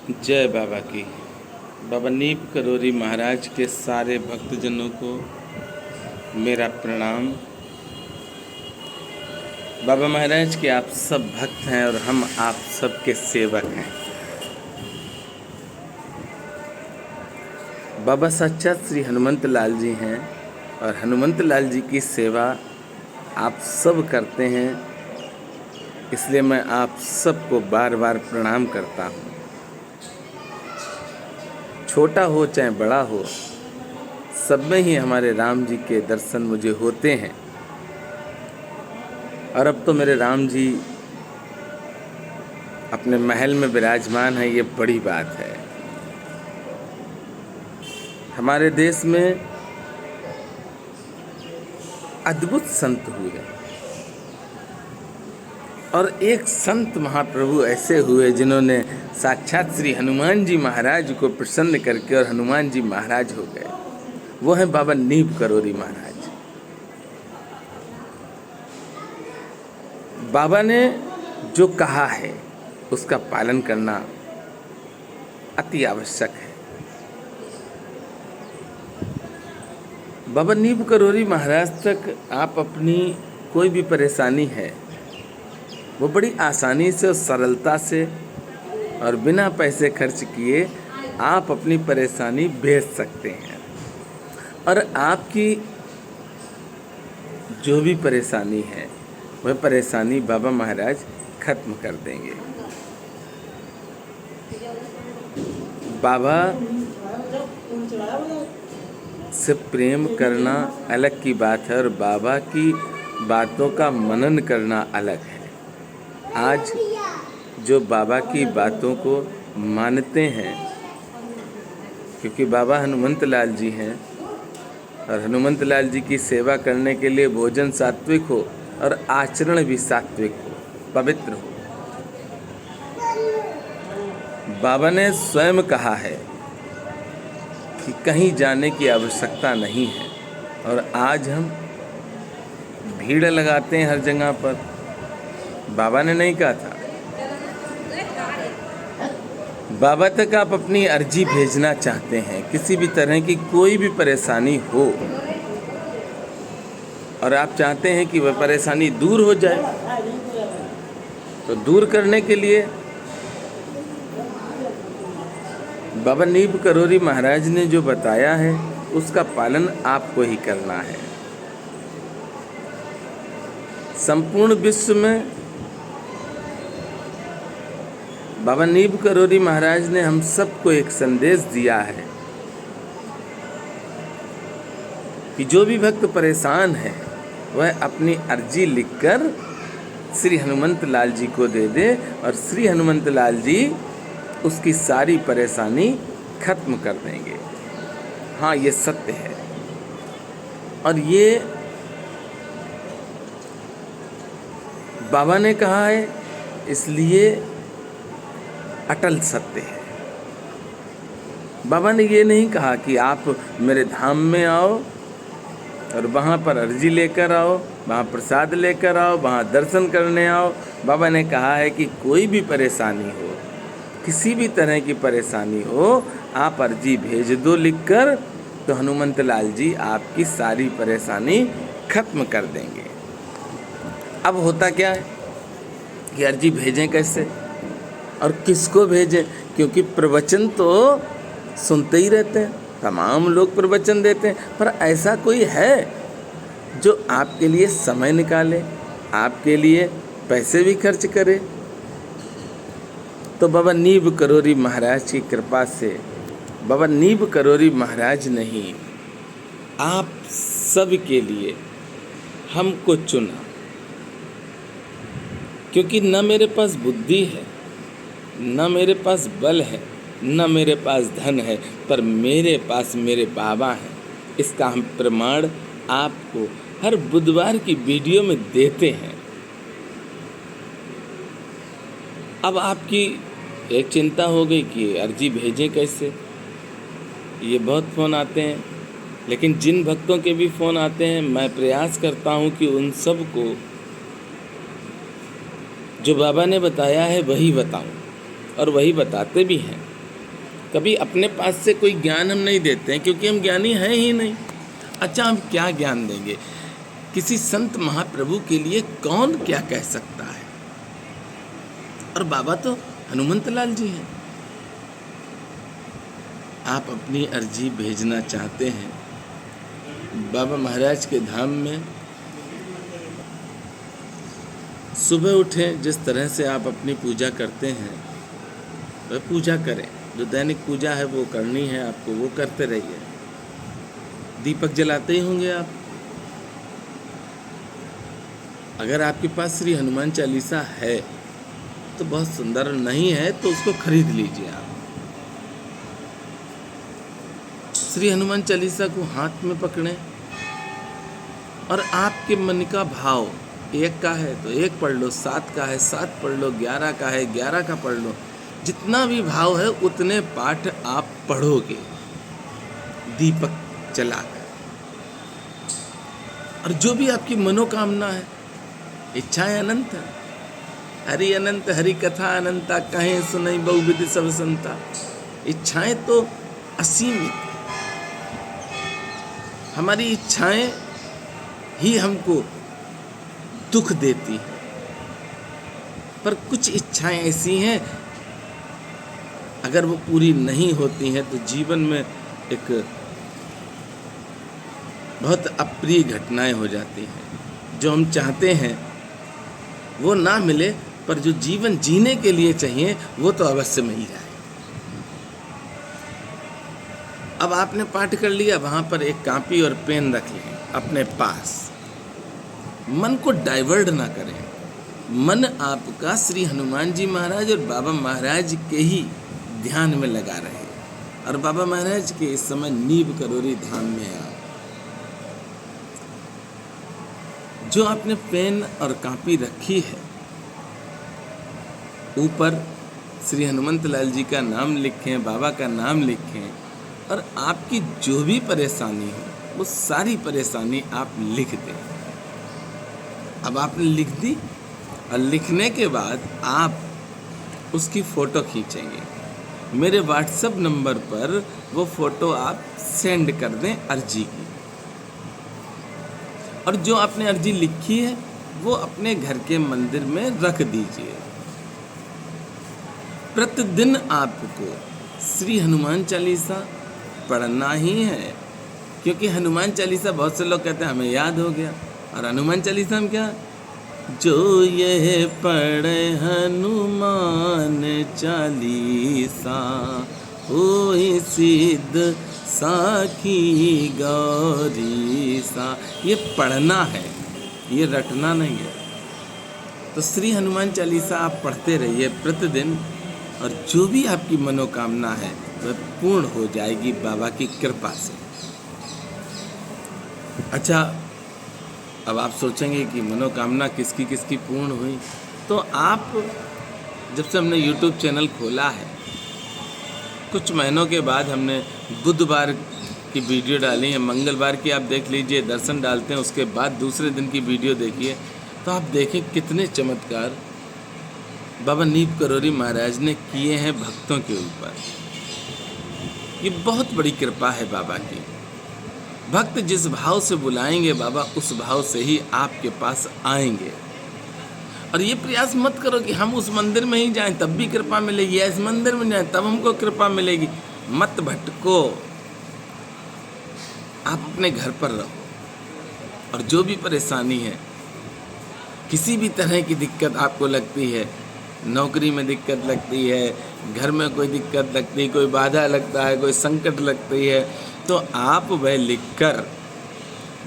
जय बाबा की। बाबा नीप करोरी महाराज के सारे भक्तजनों को मेरा प्रणाम। बाबा महाराज के आप सब भक्त हैं और हम आप सबके सेवक हैं। बाबा साक्षात श्री हनुमंत लाल जी हैं और हनुमंत लाल जी की सेवा आप सब करते हैं, इसलिए मैं आप सबको बार बार प्रणाम करता हूँ। छोटा हो चाहे बड़ा हो, सब में ही हमारे राम जी के दर्शन मुझे होते हैं। और अब तो मेरे राम जी अपने महल में विराजमान है, ये बड़ी बात है। हमारे देश में अद्भुत संत हुए और एक संत महाप्रभु ऐसे हुए जिन्होंने साक्षात श्री हनुमान जी महाराज को प्रसन्न करके और हनुमान जी महाराज हो गए। वो है बाबा नीप करोरी महाराज। बाबा ने जो कहा है उसका पालन करना अति आवश्यक है। बाबा नीप करोरी महाराज तक आप अपनी कोई भी परेशानी है वो बड़ी आसानी से और सरलता से और बिना पैसे खर्च किए आप अपनी परेशानी भेज सकते हैं और आपकी जो भी परेशानी है वह परेशानी बाबा महाराज खत्म कर देंगे। बाबा से प्रेम करना अलग की बात है और बाबा की बातों का मनन करना अलग है। आज जो बाबा की बातों को मानते हैं, क्योंकि बाबा हनुमंत लाल जी हैं और हनुमंत लाल जी की सेवा करने के लिए भोजन सात्विक हो और आचरण भी सात्विक हो, पवित्र हो। बाबा ने स्वयं कहा है कि कहीं जाने की आवश्यकता नहीं है और आज हम भीड़ लगाते हैं हर जगह पर। बाबा ने नहीं कहा था। बाबा तक आप अपनी अर्जी भेजना चाहते हैं, किसी भी तरह की कोई भी परेशानी हो और आप चाहते हैं कि वह परेशानी दूर हो जाए, तो दूर करने के लिए बाबा नीप करोरी महाराज ने जो बताया है उसका पालन आपको ही करना है। संपूर्ण विश्व में बाबा नीप करोरी महाराज ने हम सबको एक संदेश दिया है कि जो भी भक्त परेशान है वह अपनी अर्जी लिखकर श्री हनुमंत लाल जी को दे दे और श्री हनुमंत लाल जी उसकी सारी परेशानी खत्म कर देंगे। हाँ, ये सत्य है और ये बाबा ने कहा है, इसलिए अटल सत्य है। बाबा ने ये नहीं कहा कि आप मेरे धाम में आओ और वहाँ पर अर्जी लेकर आओ, वहाँ प्रसाद लेकर आओ, वहाँ दर्शन करने आओ। बाबा ने कहा है कि कोई भी परेशानी हो, किसी भी तरह की परेशानी हो, आप अर्जी भेज दो लिखकर, तो हनुमंत लाल जी आपकी सारी परेशानी खत्म कर देंगे। अब होता क्या है कि अर्जी भेजें कैसे और किसको भेजें, क्योंकि प्रवचन तो सुनते ही रहते हैं, तमाम लोग प्रवचन देते हैं, पर ऐसा कोई है जो आपके लिए समय निकाले, आपके लिए पैसे भी खर्च करे। तो बाबा नीप करोरी महाराज की कृपा से बाबा नीप करोरी महाराज नहीं, आप सब के लिए हमको चुना, क्योंकि न मेरे पास बुद्धि है, न मेरे पास बल है, न मेरे पास धन है, पर मेरे पास मेरे बाबा हैं। इसका हम प्रमाण आपको हर बुधवार की वीडियो में देते हैं। अब आपकी एक चिंता हो गई कि अर्जी भेजें कैसे। ये बहुत फ़ोन आते हैं, लेकिन जिन भक्तों के भी फ़ोन आते हैं मैं प्रयास करता हूँ कि उन सब को जो बाबा ने बताया है वही बताऊं और वही बताते भी हैं। कभी अपने पास से कोई ज्ञान हम नहीं देते हैं, क्योंकि हम ज्ञानी हैं ही नहीं। अच्छा, हम क्या ज्ञान देंगे? किसी संत महाप्रभु के लिए कौन क्या कह सकता है? और बाबा तो हनुमंत लाल जी हैं। आप अपनी अर्जी भेजना चाहते हैं बाबा महाराज के धाम में, सुबह उठें, जिस तरह से आप अपनी पूजा करते हैं वह पूजा करें। जो दैनिक पूजा है वो करनी है आपको, वो करते रहिए। दीपक जलाते ही होंगे आप। अगर आपके पास श्री हनुमान चालीसा है तो बहुत सुंदर, नहीं है तो उसको खरीद लीजिए आप। श्री हनुमान चालीसा को हाथ में पकड़ें और आपके मन का भाव, 1 का है तो 1 पढ़ लो, 7 का है 7 पढ़ लो, 11 का है 11 का पढ़ लो। जितना भी भाव है उतने पाठ आप पढ़ोगे दीपक जलाकर। और जो भी आपकी मनोकामना है, इच्छाएं अनंत है। हरि अनंत हरि कथा अनंता, कहें सुनई बहुविधि सब संता। इच्छाएं तो असीमित। हमारी इच्छाएं ही हमको दुख देती हैं, पर कुछ इच्छाएं ऐसी हैं अगर वो पूरी नहीं होती हैं तो जीवन में एक बहुत अप्रिय घटनाएं हो जाती हैं। जो हम चाहते हैं वो ना मिले, पर जो जीवन जीने के लिए चाहिए वो तो अवश्य मिल जाए। अब आपने पाठ कर लिया, वहाँ पर एक कॉपी और पेन रख लें अपने पास। मन को डाइवर्ट ना करें। मन आपका श्री हनुमान जी महाराज और बाबा महाराज के ही ध्यान में लगा रहे। और बाबा महाराज के इस समय नीव करोरी धाम में आप जो आपने पेन और कॉपी रखी है, ऊपर श्री हनुमंत लाल जी का नाम लिखें, बाबा का नाम लिखें, और आपकी जो भी परेशानी हो वो सारी परेशानी आप लिख दें। अब आपने लिख दी, और लिखने के बाद आप उसकी फ़ोटो खींचेंगे। मेरे व्हाट्सएप नंबर पर वो फ़ोटो आप सेंड कर दें अर्जी की। और जो आपने अर्जी लिखी है वो अपने घर के मंदिर में रख दीजिए। प्रतिदिन आपको श्री हनुमान चालीसा पढ़ना ही है, क्योंकि हनुमान चालीसा बहुत से लोग कहते हैं हमें याद हो गया। और हनुमान चालीसा में क्या, जो ये पढ़े हनुमान चालीसा होई सिद्ध साखी गौरी सा। ये पढ़ना है, ये रटना नहीं है। तो श्री हनुमान चालीसा आप पढ़ते रहिए प्रतिदिन, और जो भी आपकी मनोकामना है वह पूर्ण हो जाएगी बाबा की कृपा से। अच्छा, अब आप सोचेंगे कि मनोकामना किसकी किसकी पूर्ण हुई। तो आप, जब से हमने YouTube चैनल खोला है, कुछ महीनों के बाद हमने बुधवार की वीडियो डाली है, मंगलवार की आप देख लीजिए, दर्शन डालते हैं, उसके बाद दूसरे दिन की वीडियो देखिए, तो आप देखें कितने चमत्कार बाबा नीव करोरी महाराज ने किए हैं भक्तों के ऊपर। ये बहुत बड़ी कृपा है बाबा की। भक्त जिस भाव से बुलाएंगे बाबा, उस भाव से ही आपके पास आएंगे। और ये प्रयास मत करो कि हम उस मंदिर में ही जाएं तब भी कृपा मिलेगी, या इस मंदिर में जाएं तब हमको कृपा मिलेगी। मत भटको, आप अपने घर पर रहो। और जो भी परेशानी है, किसी भी तरह की दिक्कत आपको लगती है, नौकरी में दिक्कत लगती है, घर में कोई दिक्कत लगती है, कोई बाधा लगता है, कोई संकट लगती है, तो आप वह लिखकर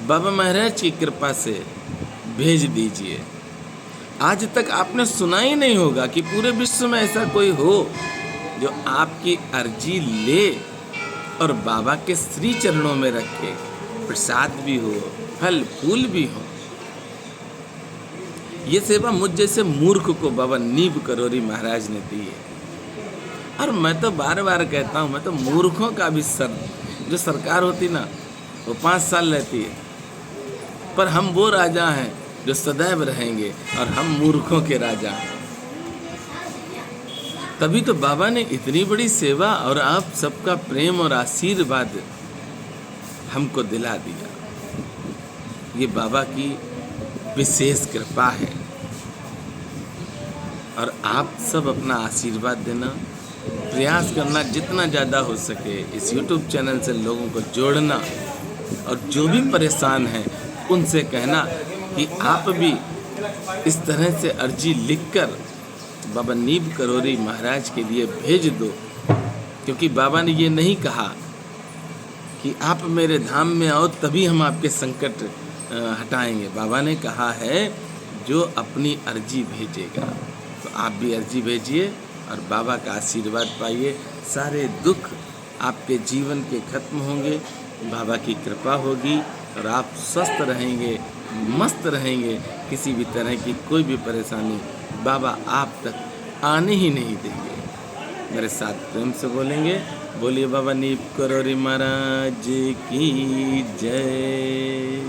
बाबा महाराज की कृपा से भेज दीजिए। आज तक आपने सुना ही नहीं होगा कि पूरे विश्व में ऐसा कोई हो जो आपकी अर्जी ले और बाबा के श्री चरणों में रखे, प्रसाद भी हो, फल फूल भी हो। ये सेवा मुझ जैसे मूर्ख को बाबा नीव करोरी महाराज ने दी है। और मैं तो बार बार कहता हूँ, मैं तो मूर्खों का भी जो सरकार होती ना वो 5 साल रहती है, पर हम वो राजा हैं जो सदैव रहेंगे, और हम मूर्खों के राजा हैं। तभी तो बाबा ने इतनी बड़ी सेवा और आप सबका प्रेम और आशीर्वाद हमको दिला दिया। ये बाबा की विशेष कृपा है। और आप सब अपना आशीर्वाद देना, प्रयास करना जितना ज़्यादा हो सके, इस YouTube चैनल से लोगों को जोड़ना, और जो भी परेशान हैं उनसे कहना कि आप भी इस तरह से अर्जी लिखकर बाबा नीब करोरी महाराज के लिए भेज दो। क्योंकि बाबा ने ये नहीं कहा कि आप मेरे धाम में आओ तभी हम आपके संकट हटाएंगे। बाबा ने कहा है जो अपनी अर्जी भेजेगा। तो आप भी अर्जी भेजिए और बाबा का आशीर्वाद पाइए। सारे दुख आपके जीवन के खत्म होंगे, बाबा की कृपा होगी और आप स्वस्थ रहेंगे, मस्त रहेंगे। किसी भी तरह की कोई भी परेशानी बाबा आप तक आने ही नहीं देंगे। मेरे साथ प्रेम से बोलेंगे, बोलिए बाबा नीब करोरी महाराज की जय।